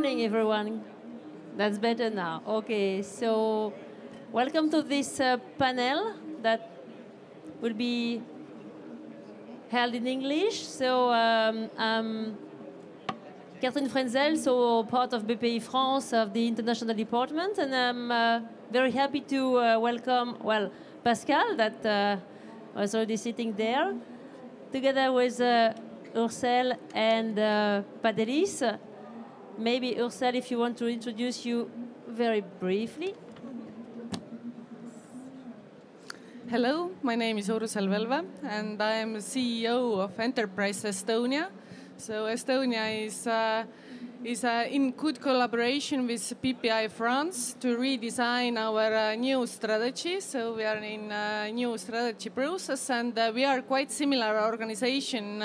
morning, everyone. That's better now. Okay, so welcome to this panel that will be held in English. So I'm Catherine Frenzel, so part of Bpifrance of the international department, and I'm very happy to welcome, well, Pascal, that was already sitting there, together with Ursel and Pantelis. Maybe Ursel, if you want to introduce you very briefly. Hello, my name is Ursel VELVE, and I am CEO of Enterprise Estonia. So Estonia is in good collaboration with Bpifrance to redesign our new strategy. So we are in a new strategy process, and we are quite similar organization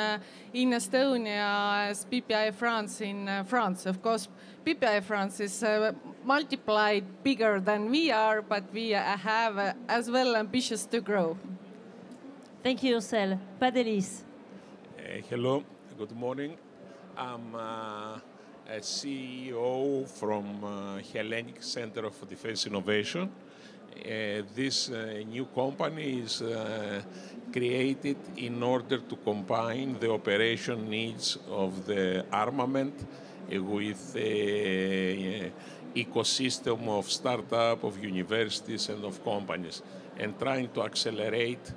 in Estonia as Bpifrance in France. Of course, Bpifrance is multiplied bigger than we are, but we have as well ambitious to grow. Thank you, Ursel. Pantelis. Hello, good morning. I'm a CEO from Hellenic Center of Defense Innovation. This new company is created in order to combine the operation needs of the armament with the ecosystem of startup, of universities and of companies, and trying to accelerate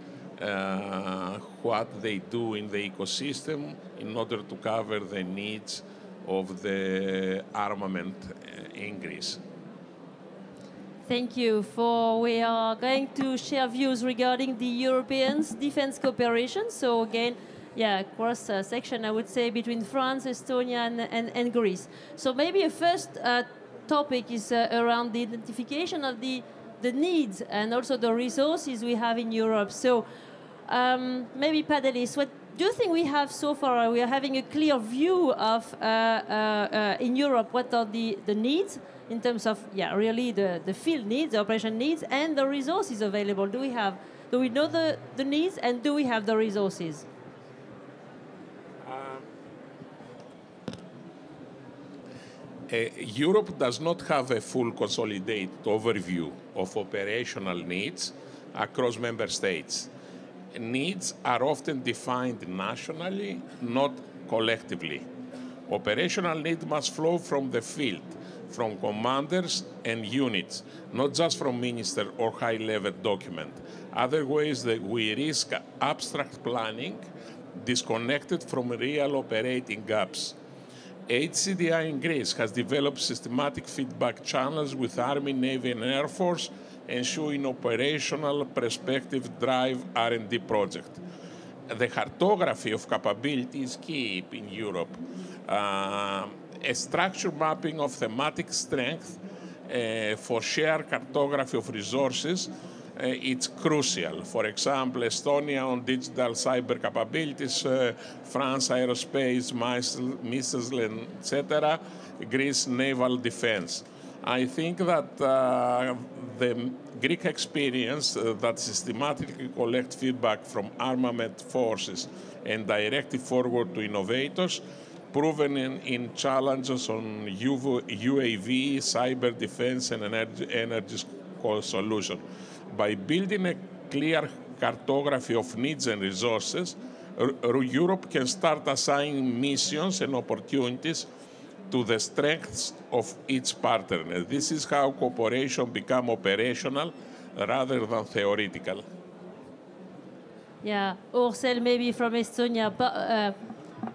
what they do in the ecosystem in order to cover the needs of the armament in Greece. Thank you. We are going to share views regarding the European defense cooperation. So again, yeah, cross section, I would say, between France, Estonia, and Greece. So maybe a first topic is around the identification of the needs and also the resources we have in Europe. So maybe Pantelis, what do you think we have so far? We are having a clear view of, in Europe, what are the needs in terms of, yeah, really the field needs, the operation needs, and the resources available. Do we know the needs, and do we have the resources? Europe does not have a full consolidated overview of operational needs across member states. Needs are often defined nationally, not collectively. Operational need must flow from the field, from commanders and units, not just from minister or high-level document. Otherwise, we risk abstract planning disconnected from real operating gaps. HCDI in Greece has developed systematic feedback channels with Army, Navy, and Air Force, ensuring operational perspective drive R&D project. The cartography of capability is key in Europe. A structured mapping of thematic strength for shared cartography of resources, it's crucial. For example, Estonia on digital cyber capabilities, France aerospace, missiles, etc., Greece naval defense. I think that the Greek experience that systematically collects feedback from armament forces and direct it forward to innovators, proven in challenges on UAV, cyber defense, and energy solution. By building a clear cartography of needs and resources, Europe can start assigning missions and opportunities to the strengths of each partner. This is how cooperation becomes operational rather than theoretical. Yeah, Ursel, maybe from Estonia.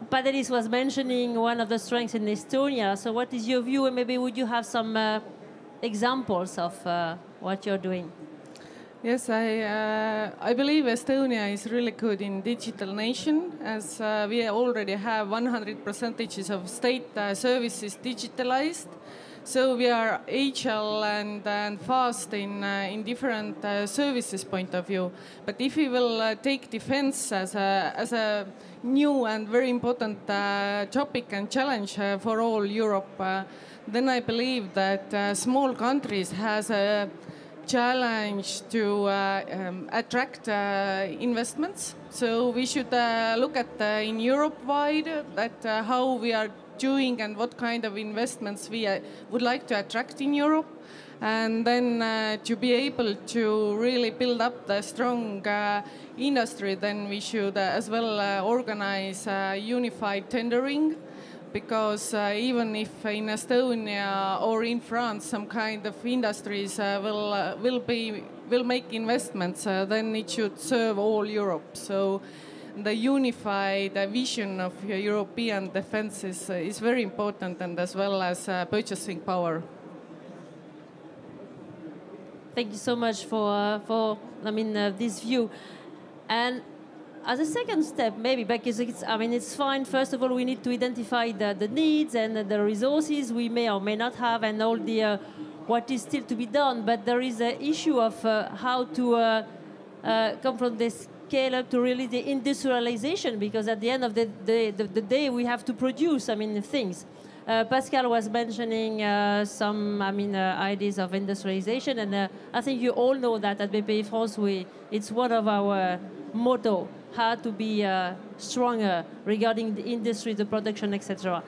Pantelis was mentioning one of the strengths in Estonia. So what is your view? And maybe would you have some examples of what you're doing? Yes, I believe Estonia is really good in digital nation, as we already have 100% of state services digitalized. So we are agile and fast in different services point of view. But if we will take defense as a new and very important topic and challenge for all Europe, then I believe that small countries has a challenge to attract investments. So we should look at in Europe-wide that how we are doing and what kind of investments we would like to attract in Europe. And then to be able to really build up the strong industry, then we should as well organize unified tendering. Because even if in Estonia or in France some kind of industries will make investments, then it should serve all Europe. So the unified vision of European defense is very important, and as well as purchasing power. Thank you so much for this view. And as a second step, maybe, because it's fine. First of all, we need to identify the needs and the resources we may or may not have, and all the what is still to be done. But there is an issue of how to come from the scale up to really the industrialization, because at the end of the day, we have to produce, things. Pascal was mentioning some, ideas of industrialization, and I think you all know that at Bpifrance, it's one of our motto, how to be stronger regarding the industry, the production, etc.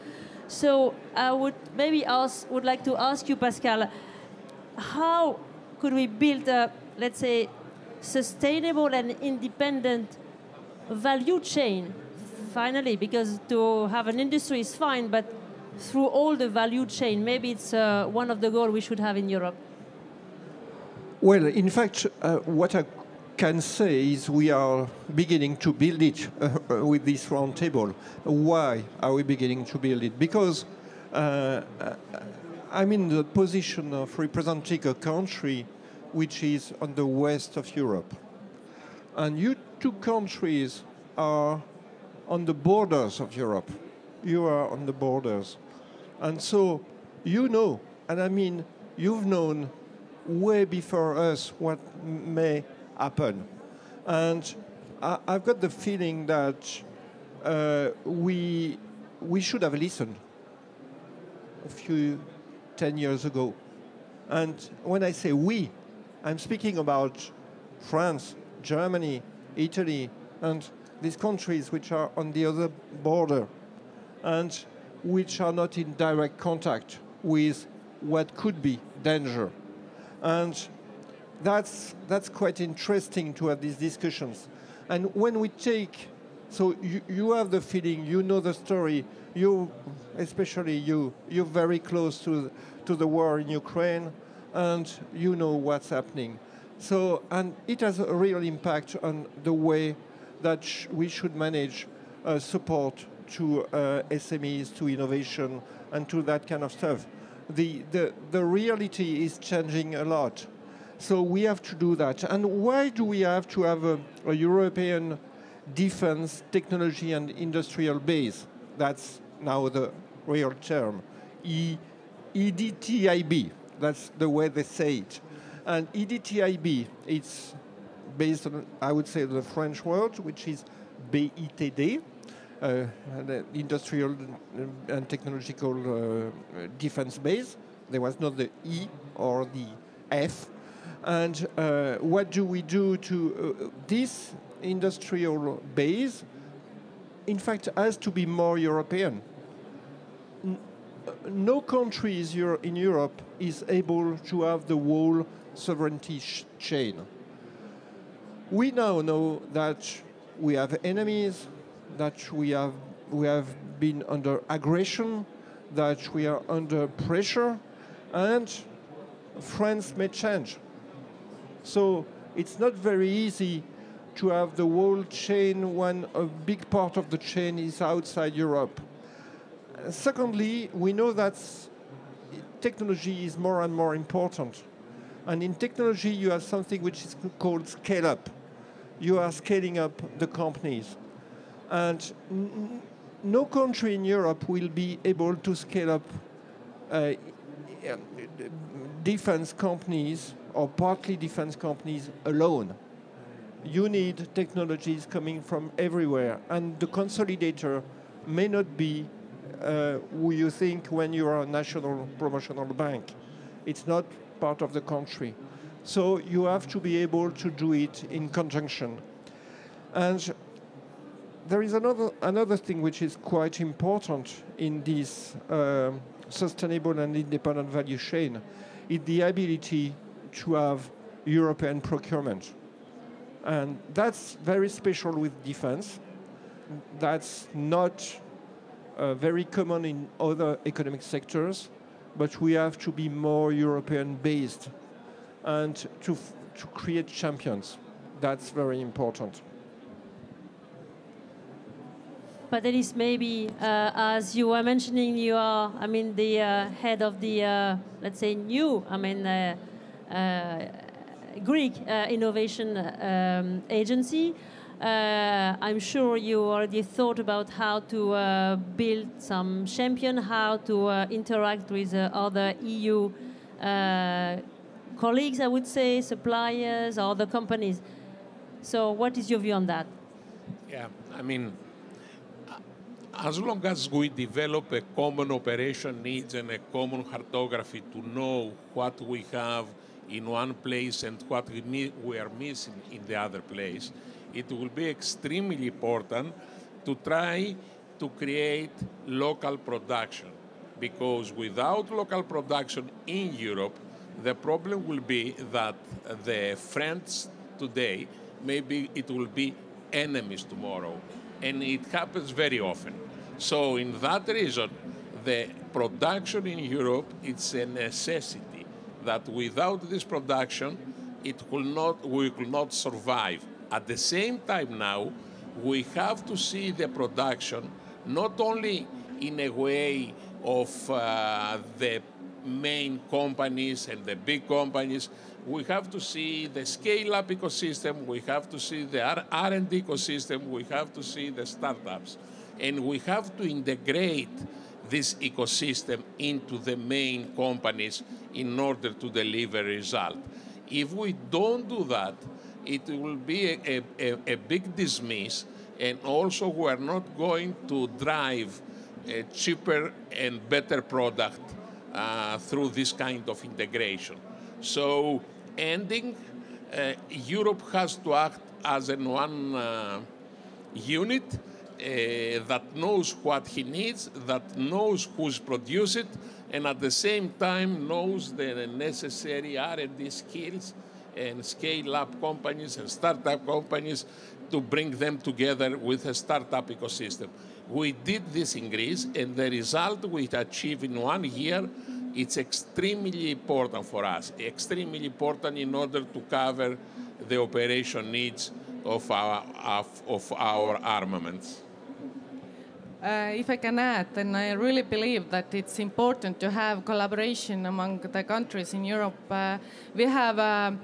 So I would like to ask you, Pascal, how could we build a, let's say, sustainable and independent value chain, finally? Because to have an industry is fine, but through all the value chain, maybe it's one of the goals we should have in Europe. Well, in fact, what I can say is we are beginning to build it with this round table. Why are we beginning to build it? Because I'm in the position of representing a country which is on the west of Europe. And you two countries are on the borders of Europe. You are on the borders. And so you know, and you've known way before us what may happen. And I've got the feeling that we should have listened 10 years ago. And when I say we, I'm speaking about France, Germany, Italy, and these countries which are on the other border and which are not in direct contact with what could be danger. And that's quite interesting to have these discussions. And when we take, so you have the feeling, you know the story, especially you're very close to the war in Ukraine, and you know what's happening. So, and it has a real impact on the way that we should manage support to SMEs, to innovation, and to that kind of stuff. The reality is changing a lot. So we have to do that. And why do we have to have a European defense, technology, and industrial base? That's now the real term. EDTIB, that's the way they say it. And EDTIB, it's based on, I would say, the French word, which is BITD, the industrial and technological defense base. There was not the E or the F. And what do we do to this industrial base? In fact, has to be more European. No country in Europe is able to have the whole sovereignty chain. We now know that we have enemies, that we have been under aggression, that we are under pressure, and France may change. So it's not very easy to have the whole chain when a big part of the chain is outside Europe. Secondly, we know that technology is more and more important. And in technology, you have something which is called scale up. You are scaling up the companies. And no country in Europe will be able to scale up defense companies or partly defense companies alone. You need technologies coming from everywhere. And the consolidator may not be who you think when you are a national promotional bank. It's not part of the country. So you have to be able to do it in conjunction. And there is another thing which is quite important in this sustainable and independent value chain, is the ability to have European procurement. And that's very special with defense. That's not very common in other economic sectors, but we have to be more European-based and to create champions. That's very important. Pantelis, maybe as you were mentioning, you are, I mean, the head of the, let's say, new, I mean, Greek innovation agency. I'm sure you already thought about how to build some champion, how to interact with other EU colleagues, I would say, suppliers, other companies. So what is your view on that? Yeah, I mean, as long as we develop a common operation needs and a common cartography to know what we have in one place and what we are missing in the other place, it will be extremely important to try to create local production. Because without local production in Europe, the problem will be that the friends today, maybe it will be enemies tomorrow. And it happens very often. So in that reason, the production in Europe, it's a necessity that without this production, we will not survive. At the same time now, we have to see the production not only in a way of the main companies and the big companies. We have to see the scale-up ecosystem, we have to see the R&D ecosystem, we have to see the startups. And we have to integrate this ecosystem into the main companies in order to deliver result. If we don't do that, it will be a big dismiss, and also we are not going to drive a cheaper and better product through this kind of integration. So ending, Europe has to act as one unit that knows what he needs, that knows who's produced it, and at the same time knows the necessary R&D skills and scale-up companies and startup companies to bring them together with a startup ecosystem. We did this in Greece, and the result we achieved in 1 year, it's extremely important for us, extremely important in order to cover the operation needs of our armaments. If I can add, then I really believe that it's important to have collaboration among the countries in Europe. We have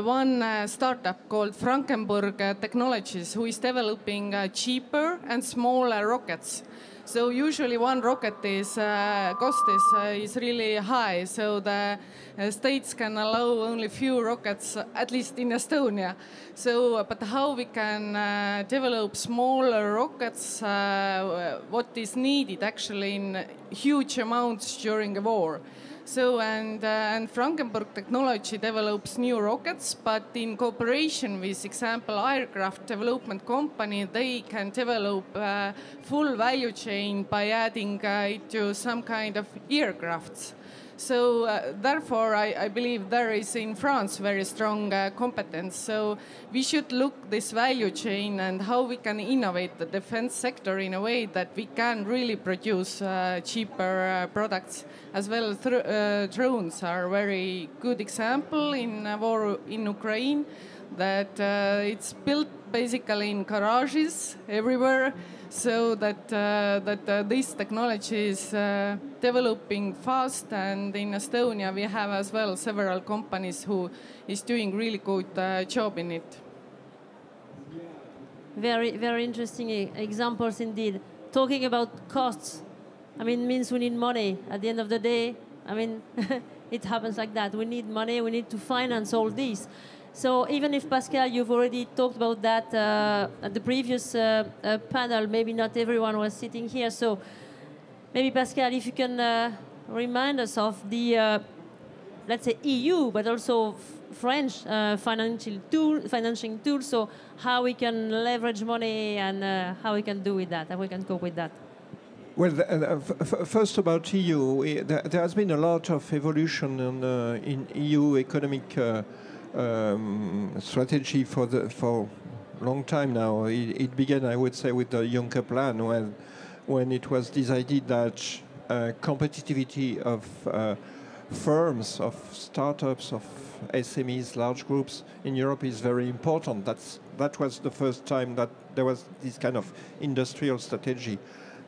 one startup called Frankenburg Technologies, who is developing cheaper and smaller rockets. So usually one rocket cost is really high, so the states can allow only few rockets, at least in Estonia. So, but how we can develop smaller rockets, what is needed actually in huge amounts during a war. So, and Frankenburg Technology develops new rockets, but in cooperation with, example, aircraft development company, they can develop full value chain by adding it to some kind of aircrafts. So therefore, I believe there is in France very strong competence. So we should look this value chain and how we can innovate the defense sector in a way that we can really produce cheaper products. As well, drones are a very good example in war in Ukraine, that it's built basically in garages everywhere. So that this technology is developing fast, and in Estonia we have as well several companies who is doing really good job in it. Very, very interesting examples indeed. Talking about costs, I mean, means we need money. At the end of the day, I mean, it happens like that. We need money, we need to finance all this. So even if, Pascal, you've already talked about that at the previous panel, maybe not everyone was sitting here. So maybe, Pascal, if you can remind us of the, let's say, EU, but also French financing tool. So how we can leverage money and how we can do with that, how we can cope with that. Well, first about EU, there has been a lot of evolution in EU economic strategy for a long time now. It began, I would say, with the Juncker plan, when it was decided that competitivity of firms, of startups, of SMEs, large groups in Europe is very important. That was the first time that there was this kind of industrial strategy.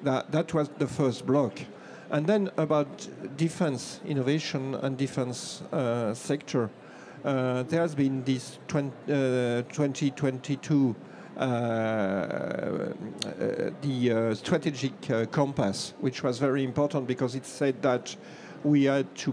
That was the first block. And then about defense innovation and defense sector, there has been this 2022 the strategic compass, which was very important because it said that we had to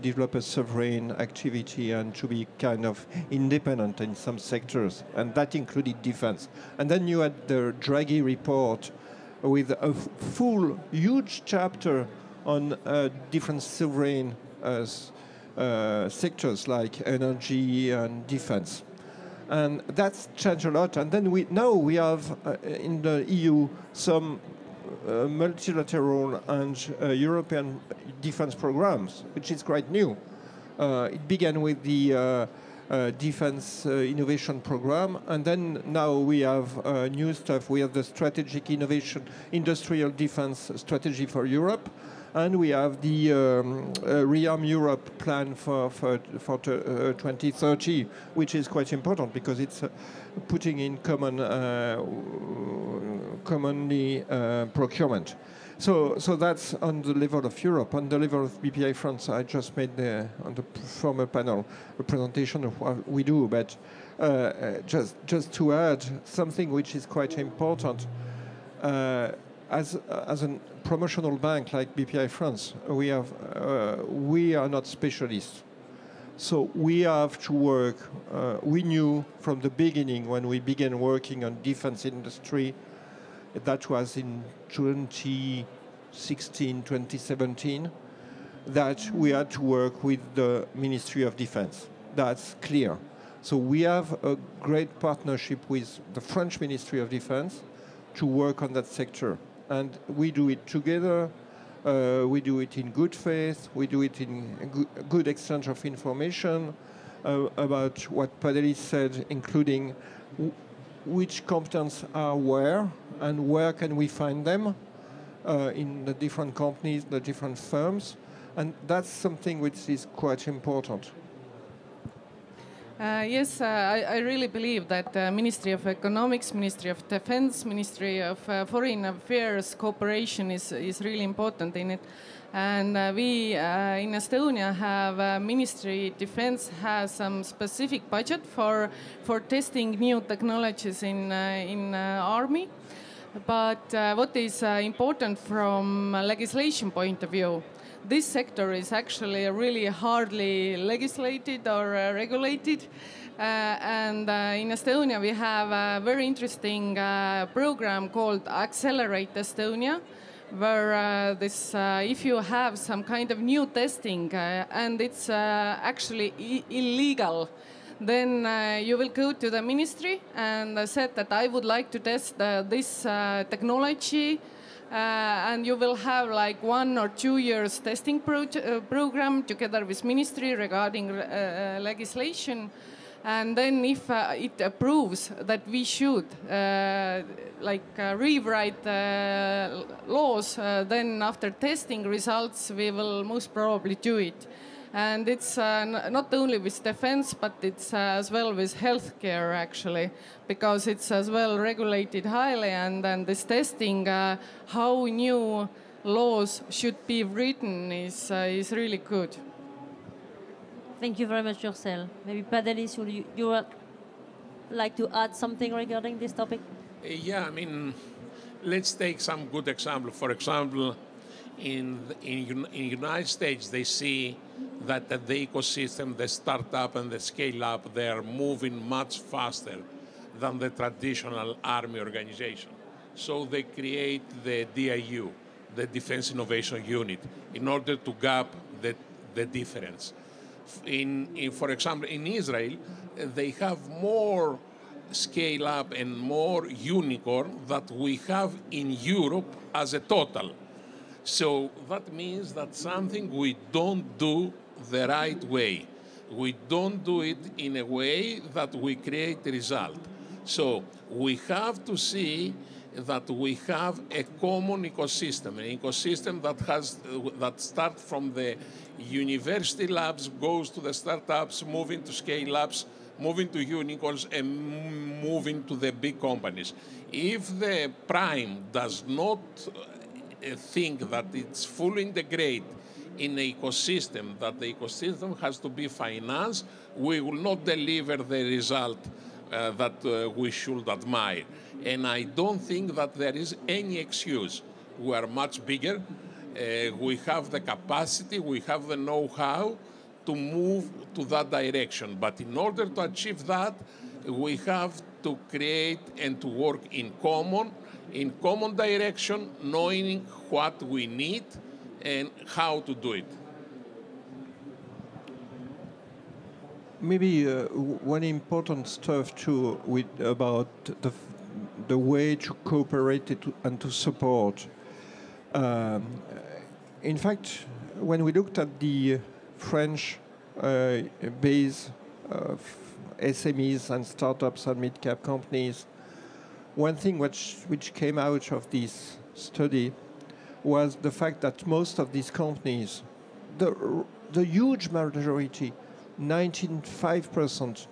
develop a sovereign activity and to be kind of independent in some sectors, and that included defense. And then you had the Draghi report with a full, huge chapter on different sovereign sectors like energy and defense. And that's changed a lot. And then now we have in the EU some multilateral and European defense programs, which is quite new. It began with the defense innovation program, and then now we have new stuff. We have the strategic innovation, industrial defense strategy for Europe, and we have the ReArm Europe plan for 2030, which is quite important because it's putting in commonly procurement. So that's on the level of Europe. On the level of Bpifrance, I just made on the former panel a presentation of what we do, but just to add something which is quite important, as a promotional bank like Bpifrance, we are not specialists. So we have to work. We knew from the beginning when we began working on defense industry, that was in 2016, 2017, that we had to work with the Ministry of Defense. That's clear. So we have a great partnership with the French Ministry of Defense to work on that sector. And we do it together. We do it in good faith. We do it in good exchange of information about what Pantelis said, including which competence are where and where can we find them in the different companies, the different firms. And that's something which is quite important. Yes, I really believe that Ministry of Economics, Ministry of Defense, Ministry of Foreign Affairs cooperation is really important in it. And we in Estonia have Ministry of Defense has some specific budget for testing new technologies in army. But what is important from a legislation point of view, this sector is actually really hardly legislated or regulated. And in Estonia, we have a very interesting program called Accelerate Estonia, where if you have some kind of new testing and it's actually illegal, then you will go to the ministry and said that I would like to test this technology. And you will have like 1 or 2 years testing program together with ministry regarding legislation. And then if it approves that we should rewrite laws, then after testing results, we will most probably do it. And it's not only with defense, but it's as well with healthcare, actually, because it's as well regulated highly. And then this testing, how new laws should be written is really good. Thank you very much, Ursel. Maybe Pantelis, you would like to add something regarding this topic? Yeah, I mean, let's take some good example. For example, in United States, they see that the ecosystem, the startup and the scale up, they are moving much faster than the traditional army organization. So they create the DIU, the Defense Innovation Unit, in order to gap the difference. For example, in Israel, they have more scale up and more unicorn that we have in Europe as a total. So that means that something we don't do the right way. We don't do it in a way that we create a result. So we have to see that we have a common ecosystem, an ecosystem that starts from the university labs, goes to the startups, moving to scale ups, moving to unicorns, and moving to the big companies. If the prime does not think that it's fully integrated in an ecosystem, that the ecosystem has to be financed, we will not deliver the result that we should admire. And I don't think that there is any excuse. We are much bigger. We have the capacity, we have the know-how to move to that direction. But in order to achieve that, we have to create and to work in common direction, knowing what we need and how to do it. Maybe one important stuff too about the way to cooperate and to support. In fact, when we looked at the French base of SMEs and startups and mid-cap companies, one thing which came out of this study was the fact that most of these companies, the huge majority, 95%,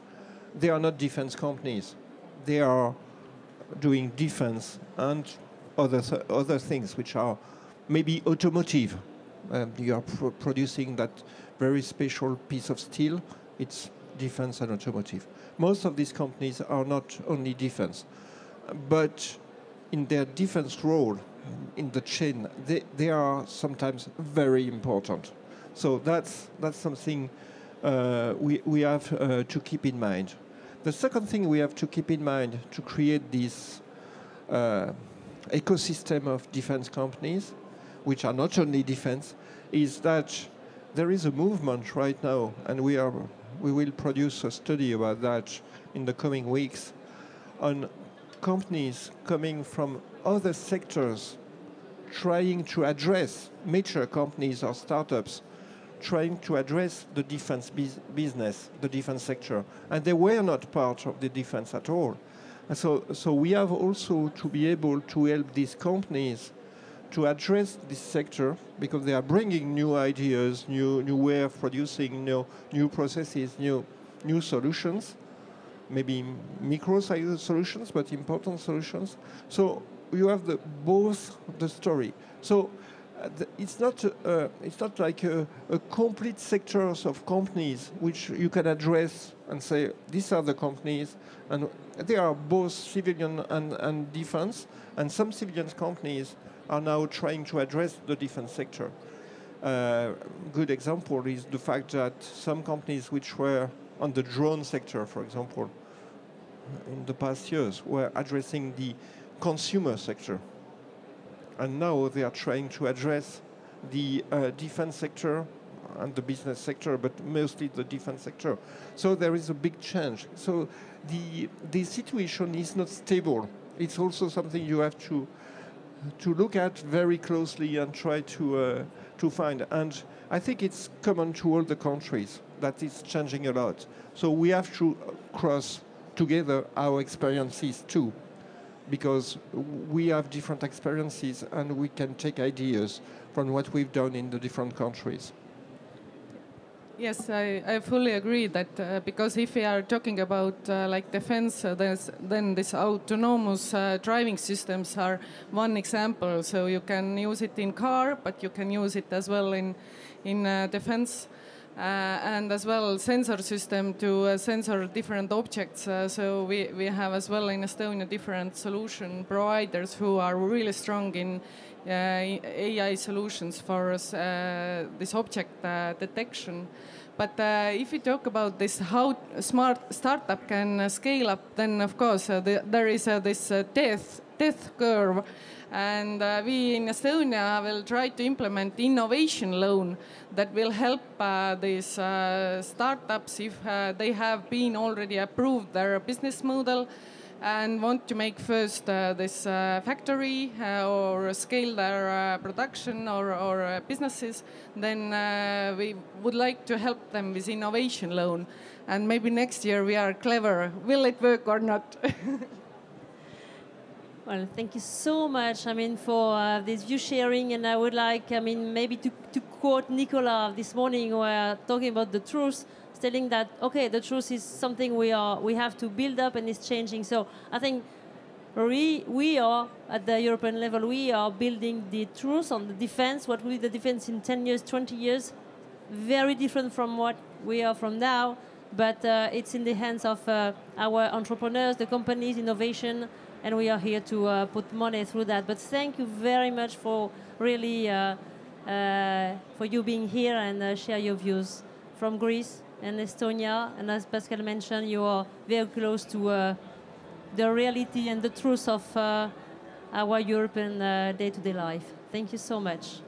they are not defense companies. They are doing defense and other things which are maybe automotive. You are producing that very special piece of steel. It's defense and automotive. Most of these companies are not only defense, but in their defense role in the chain, they are sometimes very important. So that's something we have to keep in mind. The second thing we have to keep in mind to create this ecosystem of defense companies, which are not only defense, is that there is a movement right now, and we will produce a study about that in the coming weeks, on companies coming from other sectors trying to address, major companies or startups, trying to address the defense business, the defense sector. And they were not part of the defense at all. And so we have also to be able to help these companies to address this sector, because they are bringing new ideas, new way of producing, new processes, new solutions, maybe micro solutions, but important solutions. So you have both the story. So it's not like a complete sectors of companies which you can address and say these are the companies, and they are both civilian and defense, and some civilian companies are now trying to address the defense sector. Good example is the fact that some companies which were on the drone sector, for example, in the past years, were addressing the consumer sector. And now they are trying to address the defense sector and the business sector, but mostly the defense sector. So there is a big change. So the situation is not stable. It's also something you have to look at very closely and try to find. And I think it's common to all the countries that it's changing a lot. So we have to cross together our experiences too, because we have different experiences and we can take ideas from what we've done in the different countries. Yes, I fully agree that because if we are talking about like defense, then this autonomous driving systems are one example. So you can use it in car, but you can use it as well in defense. And as well sensor system to sensor different objects. So we have as well in Estonia different solution providers who are really strong in AI solutions for this object detection. But if we talk about this, how smart startup can scale up, then of course there is this death curve. And we in Estonia will try to implement innovation loan that will help these startups if they have been already approved their business model and want to make first this factory or scale their production or businesses, then we would like to help them with innovation loan. And maybe next year we are clever. Will it work or not? Well, thank you so much, I mean, for this view sharing. And I would like, I mean, maybe to quote Nicola this morning, who were talking about the truth, telling that, okay, the truth is something we have to build up and it's changing. So I think we are, at the European level, we are building the truth on the defense. What will be the defense in 10 years, 20 years? Very different from what we are from now, but it's in the hands of our entrepreneurs, the companies, innovation, and we are here to put money through that. But thank you very much for really, for you being here and share your views from Greece and Estonia. And as Pascal mentioned, you are very close to the reality and the truth of our European day-to-day life. Thank you so much.